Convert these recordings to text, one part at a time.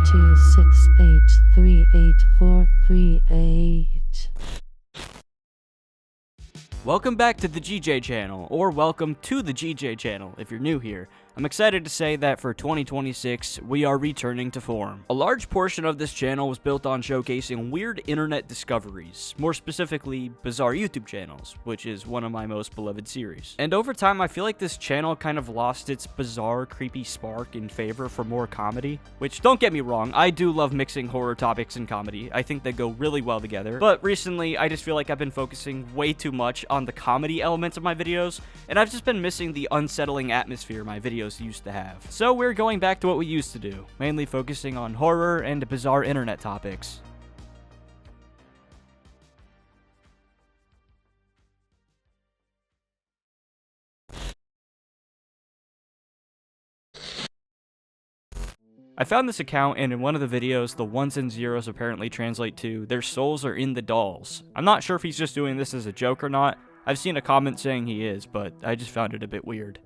2683838. Welcome back to the Jeejay channel, or welcome to the Jeejay channel if you're new here. I'm excited to say that for 2026, we are returning to form. A large portion of this channel was built on showcasing weird internet discoveries, more specifically, bizarre YouTube channels, which is one of my most beloved series. And over time, I feel like this channel kind of lost its bizarre, creepy spark in favor for more comedy, which, don't get me wrong, I do love mixing horror topics and comedy. I think they go really well together, but recently, I just feel like I've been focusing way too much on the comedy elements of my videos, and I've just been missing the unsettling atmosphere my videos used to have. So we're going back to what we used to do, mainly focusing on horror and bizarre internet topics. I found this account, and in one of the videos, the ones and zeros apparently translate to, "Their souls are in the dolls." I'm not sure if he's just doing this as a joke or not. I've seen a comment saying he is, but I just found it a bit weird.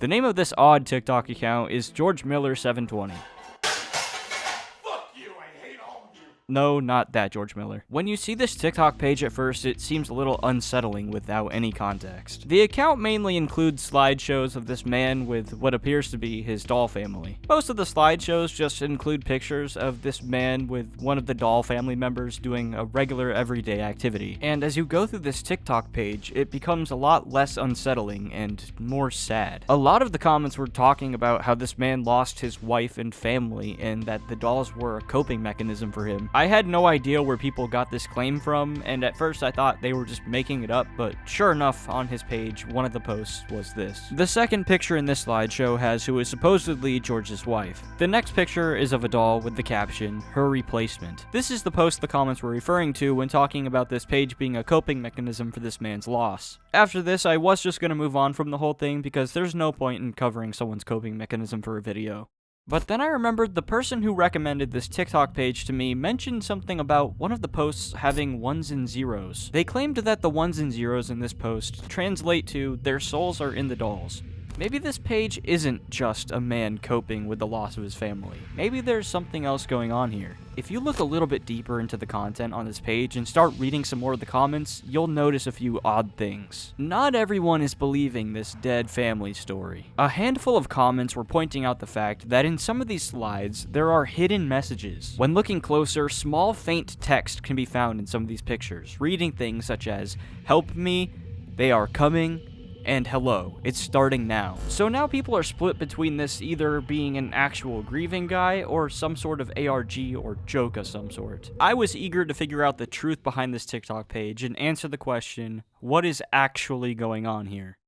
The name of this odd TikTok account is George Miller 720. No, not that George Miller. When you see this TikTok page at first, it seems a little unsettling without any context. The account mainly includes slideshows of this man with what appears to be his doll family. Most of the slideshows just include pictures of this man with one of the doll family members doing a regular everyday activity. And as you go through this TikTok page, it becomes a lot less unsettling and more sad. A lot of the comments were talking about how this man lost his wife and family and that the dolls were a coping mechanism for him. I had no idea where people got this claim from, and at first I thought they were just making it up, but sure enough, on his page, one of the posts was this. The second picture in this slideshow has who is supposedly George's wife. The next picture is of a doll with the caption, "Her replacement." This is the post the comments were referring to when talking about this page being a coping mechanism for this man's loss. After this, I was just going to move on from the whole thing because there's no point in covering someone's coping mechanism for a video. But then I remembered the person who recommended this TikTok page to me mentioned something about one of the posts having ones and zeros. They claimed that the ones and zeros in this post translate to "their souls are in the dolls." Maybe this page isn't just a man coping with the loss of his family. Maybe there's something else going on here. If you look a little bit deeper into the content on this page and start reading some more of the comments, you'll notice a few odd things. Not everyone is believing this dead family story. A handful of comments were pointing out the fact that in some of these slides, there are hidden messages. When looking closer, small faint text can be found in some of these pictures, reading things such as, "Help me," "They are coming," and "Hello, it's starting now." So now people are split between this either being an actual grieving guy or some sort of ARG or joke of some sort. I was eager to figure out the truth behind this TikTok page and answer the question, what is actually going on here?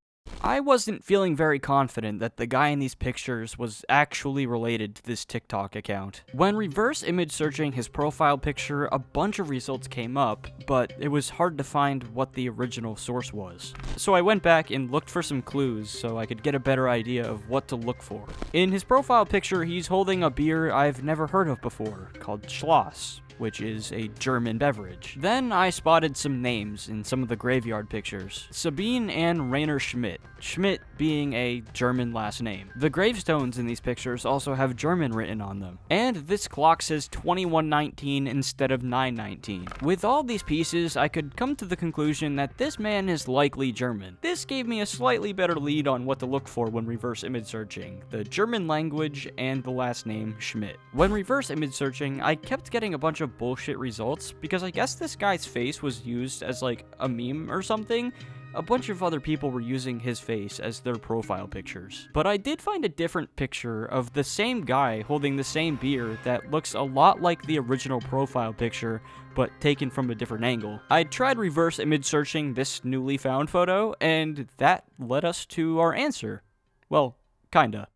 I wasn't feeling very confident that the guy in these pictures was actually related to this TikTok account. When reverse image searching his profile picture, a bunch of results came up, but it was hard to find what the original source was. So I went back and looked for some clues so I could get a better idea of what to look for. In his profile picture, he's holding a beer I've never heard of before, called Schloss, which is a German beverage. Then I spotted some names in some of the graveyard pictures. Sabine and Rainer Schmidt. Schmidt being a German last name. The gravestones in these pictures also have German written on them. And this clock says 2119 instead of 919. With all these pieces, I could come to the conclusion that this man is likely German. This gave me a slightly better lead on what to look for when reverse image searching, the German language and the last name Schmidt. When reverse image searching, I kept getting a bunch of bullshit results because I guess this guy's face was used as like a meme or something. A bunch of other people were using his face as their profile pictures. But I did find a different picture of the same guy holding the same beer that looks a lot like the original profile picture, but taken from a different angle. I tried reverse image searching this newly found photo, and that led us to our answer. Well, kinda.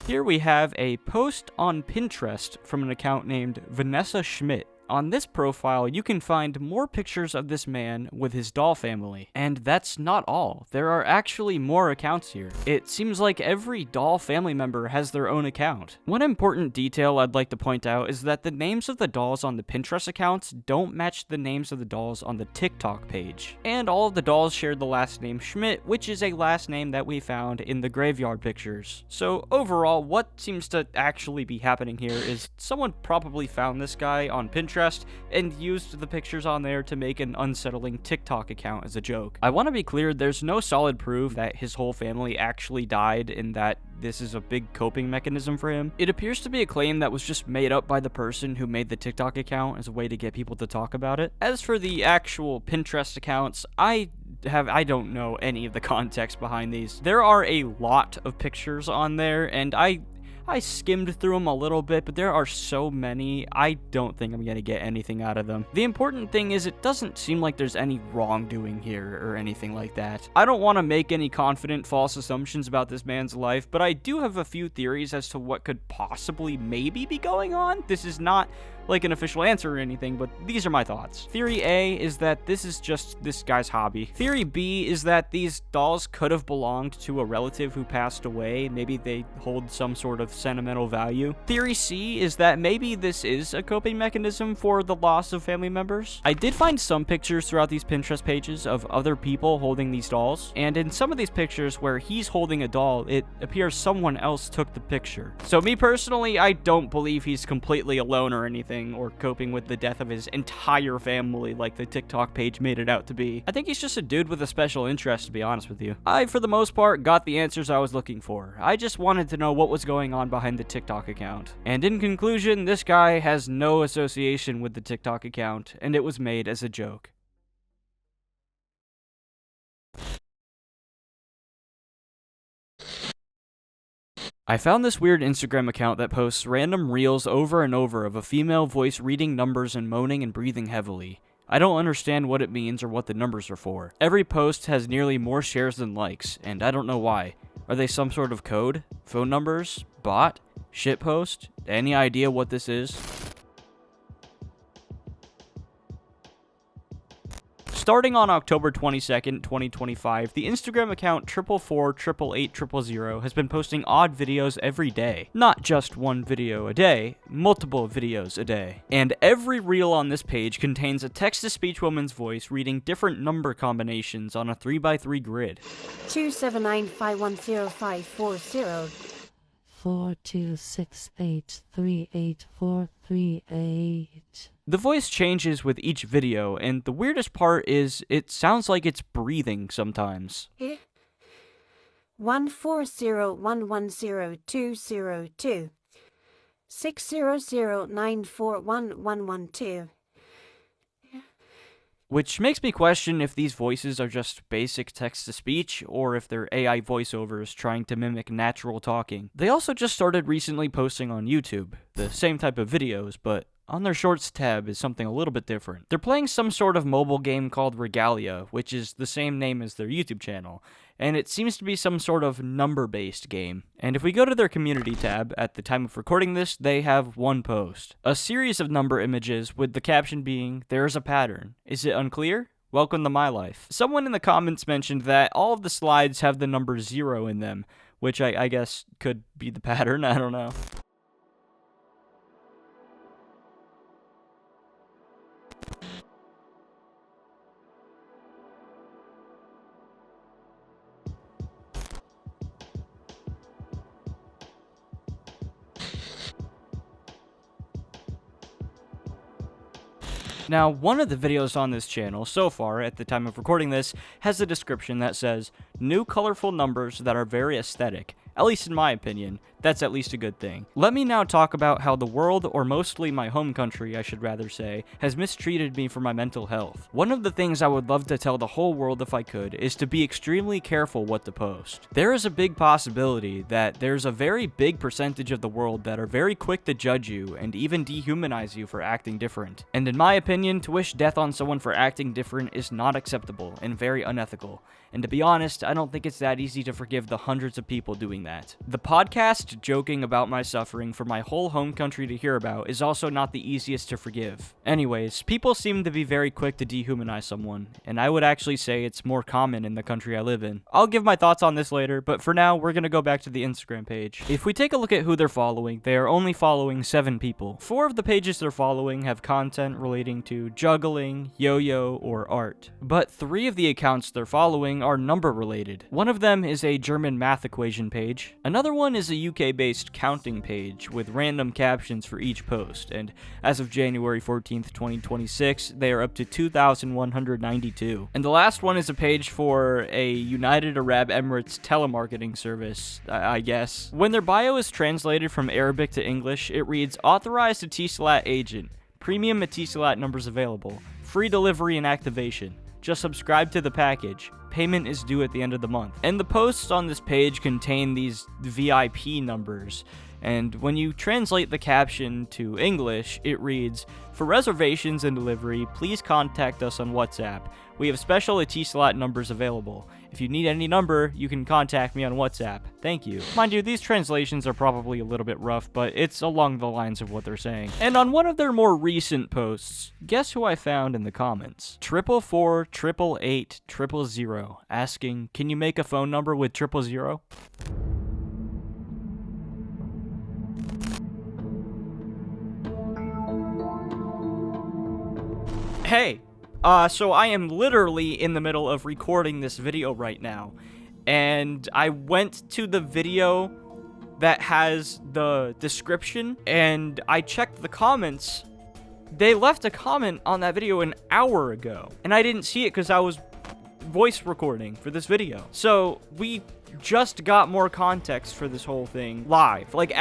Here we have a post on Pinterest from an account named Vanessa Schmidt on this profile, you can find more pictures of this man with his doll family. And that's not all. There are actually more accounts here. It seems like every doll family member has their own account. One important detail I'd like to point out is that the names of the dolls on the Pinterest accounts don't match the names of the dolls on the TikTok page. And all of the dolls shared the last name Schmidt, which is a last name that we found in the graveyard pictures. So overall, what seems to actually be happening here is someone probably found this guy on Pinterest and used the pictures on there to make an unsettling TikTok account as a joke. I want to be clear, there's no solid proof that his whole family actually died and that this is a big coping mechanism for him. It appears to be a claim that was just made up by the person who made the TikTok account as a way to get people to talk about it. As for the actual Pinterest accounts, I don't know any of the context behind these. There are a lot of pictures on there, and I skimmed through them a little bit, but there are so many, I don't think I'm gonna get anything out of them. The important thing is it doesn't seem like there's any wrongdoing here or anything like that. I don't want to make any confident false assumptions about this man's life, but I do have a few theories as to what could possibly maybe be going on. This is not like an official answer or anything, but these are my thoughts. Theory A is that this is just this guy's hobby. Theory B is that these dolls could have belonged to a relative who passed away. Maybe they hold some sort of sentimental value. Theory C is that maybe this is a coping mechanism for the loss of family members. I did find some pictures throughout these Pinterest pages of other people holding these dolls, and in some of these pictures where he's holding a doll, it appears someone else took the picture. So me personally, I don't believe he's completely alone or anything, or coping with the death of his entire family like the TikTok page made it out to be. I think he's just a dude with a special interest, to be honest with you. I, for the most part, got the answers I was looking for. I just wanted to know what was going on behind the TikTok account. And in conclusion, this guy has no association with the TikTok account, and it was made as a joke. I found this weird Instagram account that posts random reels over and over of a female voice reading numbers and moaning and breathing heavily. I don't understand what it means or what the numbers are for. Every post has nearly more shares than likes, and I don't know why. Are they some sort of code? Phone numbers? Bot? Shitpost? Any idea what this is? Starting on October 22nd, 2025, the Instagram account 4448880 has been posting odd videos every day. Not just one video a day, multiple videos a day. And every reel on this page contains a text-to-speech woman's voice reading different number combinations on a 3x3 grid. 279510540. 426838438. The voice changes with each video, and the weirdest part is it sounds like it's breathing sometimes. 140110202. 600941112. Which makes me question if these voices are just basic text-to-speech, or if they're AI voiceovers trying to mimic natural talking. They also just started recently posting on YouTube, the same type of videos, but on their Shorts tab is something a little bit different. They're playing some sort of mobile game called Regalia, which is the same name as their YouTube channel, and it seems to be some sort of number-based game. And if we go to their community tab, at the time of recording this, they have one post. A series of number images with the caption being, "There's a pattern. Is it unclear? Welcome to my life." Someone in the comments mentioned that all of the slides have the number 0 in them, which I guess could be the pattern, I don't know. Now, one of the videos on this channel, so far, at the time of recording this, has a description that says, "New colorful numbers that are very aesthetic." At least in my opinion, that's at least a good thing. Let me now talk about how the world, or mostly my home country, I should rather say, has mistreated me for my mental health. One of the things I would love to tell the whole world if I could is to be extremely careful what to post. There is a big possibility that there's a very big percentage of the world that are very quick to judge you and even dehumanize you for acting different. And in my opinion, to wish death on someone for acting different is not acceptable and very unethical. and to be honest, I don't think it's that easy to forgive the hundreds of people doing that. The podcast joking about my suffering for my whole home country to hear about is also not the easiest to forgive. Anyways, people seem to be very quick to dehumanize someone, and I would actually say it's more common in the country I live in. I'll give my thoughts on this later, but for now, we're gonna go back to the Instagram page. If we take a look at who they're following, they are only following 7 people. 4 of the pages they're following have content relating to juggling, yo-yo, or art. But 3 of the accounts they're following are number related. One of them is a German math equation page. Another one is a UK-based counting page with random captions for each post, and as of January 14th, 2026, they are up to 2,192. And the last one is a page for a United Arab Emirates telemarketing service, I guess. When their bio is translated from Arabic to English, it reads, authorized Etisalat agent, premium Etisalat numbers available, free delivery and activation, just subscribe to the package, payment is due at the end of the month. And the posts on this page contain these VIP numbers, and when you translate the caption to English, it reads, for reservations and delivery, please contact us on WhatsApp. We have special Etisalat numbers available. If you need any number, you can contact me on WhatsApp. Thank you. Mind you, these translations are probably a little bit rough, but it's along the lines of what they're saying. And on one of their more recent posts, guess who I found in the comments? 444-888-000, asking, can you make a phone number with 000? Hey, so I am literally in the middle of recording this video right now, and I went to the video that has the description, and I checked the comments. They left a comment on that video an hour ago, and I didn't see it because I was voice recording for this video. So we just got more context for this whole thing live, like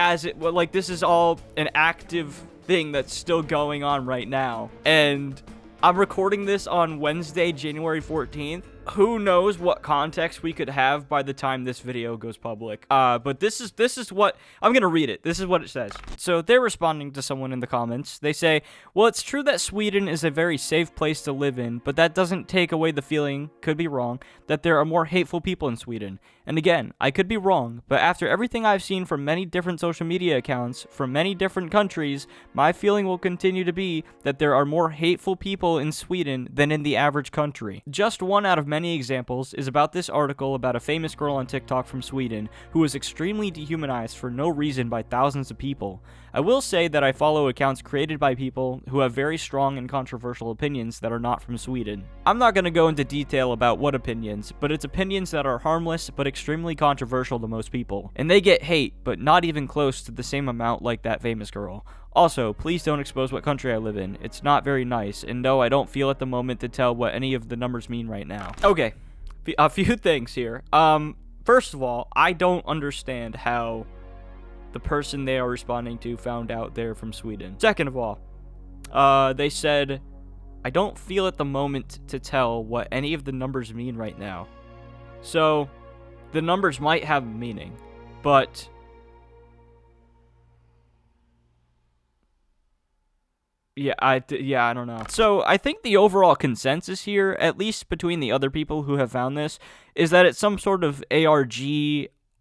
this is all an active thing that's still going on right now, and I'm recording this on Wednesday, January 14th. Who knows what context we could have by the time this video goes public. But this is what, I'm gonna read it. This is what it says. So they're responding to someone in the comments. They say, well, it's true that Sweden is a very safe place to live in, but that doesn't take away the feeling, could be wrong, that there are more hateful people in Sweden. And again, I could be wrong, but after everything I've seen from many different social media accounts from many different countries, my feeling will continue to be that there are more hateful people in Sweden than in the average country. Just one out of many examples is about this article about a famous girl on TikTok from Sweden who was extremely dehumanized for no reason by thousands of people. I will say that I follow accounts created by people who have very strong and controversial opinions that are not from Sweden. I'm not going to go into detail about what opinions, but it's opinions that are harmless but extremely controversial to most people. And they get hate, but not even close to the same amount like that famous girl. Also, please don't expose what country I live in. It's not very nice, and no, I don't feel at the moment to tell what any of the numbers mean right now. Okay, a few things here. First of all, I don't understand how the person they are responding to found out they're from Sweden. Second of all, they said, I don't feel at the moment to tell what any of the numbers mean right now. So, the numbers might have meaning, but yeah, I don't know. So I think the overall consensus here, at least between the other people who have found this, is that it's some sort of ARG,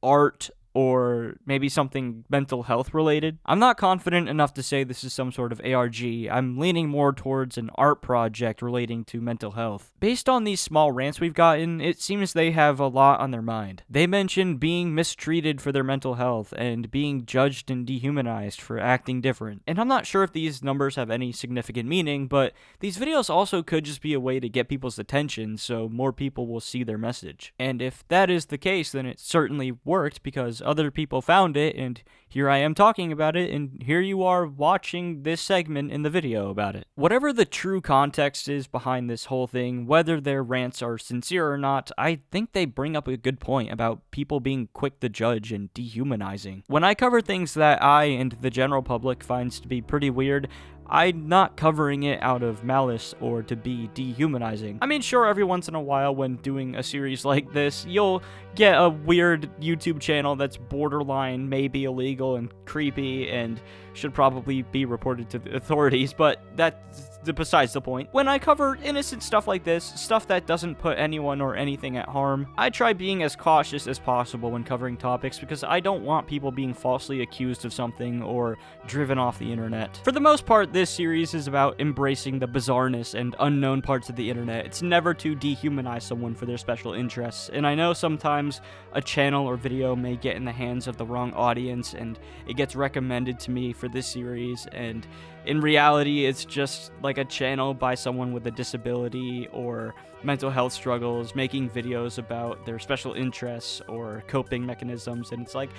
art, or maybe something mental health related. I'm not confident enough to say this is some sort of ARG. I'm leaning more towards an art project relating to mental health. Based on these small rants we've gotten, it seems they have a lot on their mind. They mention being mistreated for their mental health and being judged and dehumanized for acting different. And I'm not sure if these numbers have any significant meaning, but these videos also could just be a way to get people's attention so more people will see their message. And if that is the case, then it certainly worked because other people found it, and here I am talking about it, and here you are watching this segment in the video about it. Whatever the true context is behind this whole thing, whether their rants are sincere or not, I think they bring up a good point about people being quick to judge and dehumanizing. When I cover things that I and the general public finds to be pretty weird, I'm not covering it out of malice or to be dehumanizing. I mean, sure, every once in a while when doing a series like this, you'll get a weird YouTube channel that's borderline maybe illegal and creepy, and should probably be reported to the authorities, but that's besides the point. When I cover innocent stuff like this, stuff that doesn't put anyone or anything at harm, I try being as cautious as possible when covering topics because I don't want people being falsely accused of something or driven off the internet. For the most part, this series is about embracing the bizarreness and unknown parts of the internet. It's never to dehumanize someone for their special interests, and I know sometimes a channel or video may get in the hands of the wrong audience and it gets recommended to me for this series, and in reality, it's just like a channel by someone with a disability or mental health struggles making videos about their special interests or coping mechanisms, and it's like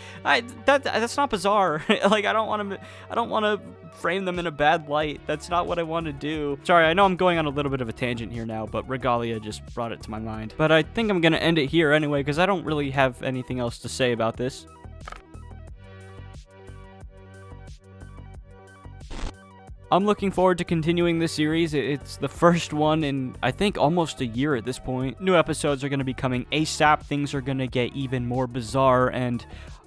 that's not bizarre. Like I don't want to frame them in a bad light. That's not what I want to do. Sorry, I know I'm going on a little bit of a tangent here now, but Regalia just brought it to my mind. But I think I'm gonna end it here anyway because I don't really have anything else to say about this. I'm looking forward to continuing this series. It's the first one in, I think, almost a year at this point. New episodes are going to be coming ASAP. Things are going to get even more bizarre, and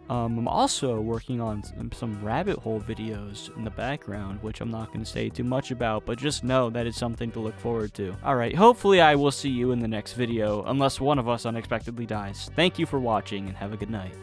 I'm also working on some rabbit hole videos in the background, which I'm not going to say too much about, but just know that it's something to look forward to. Alright, hopefully I will see you in the next video, unless one of us unexpectedly dies. Thank you for watching, and have a good night.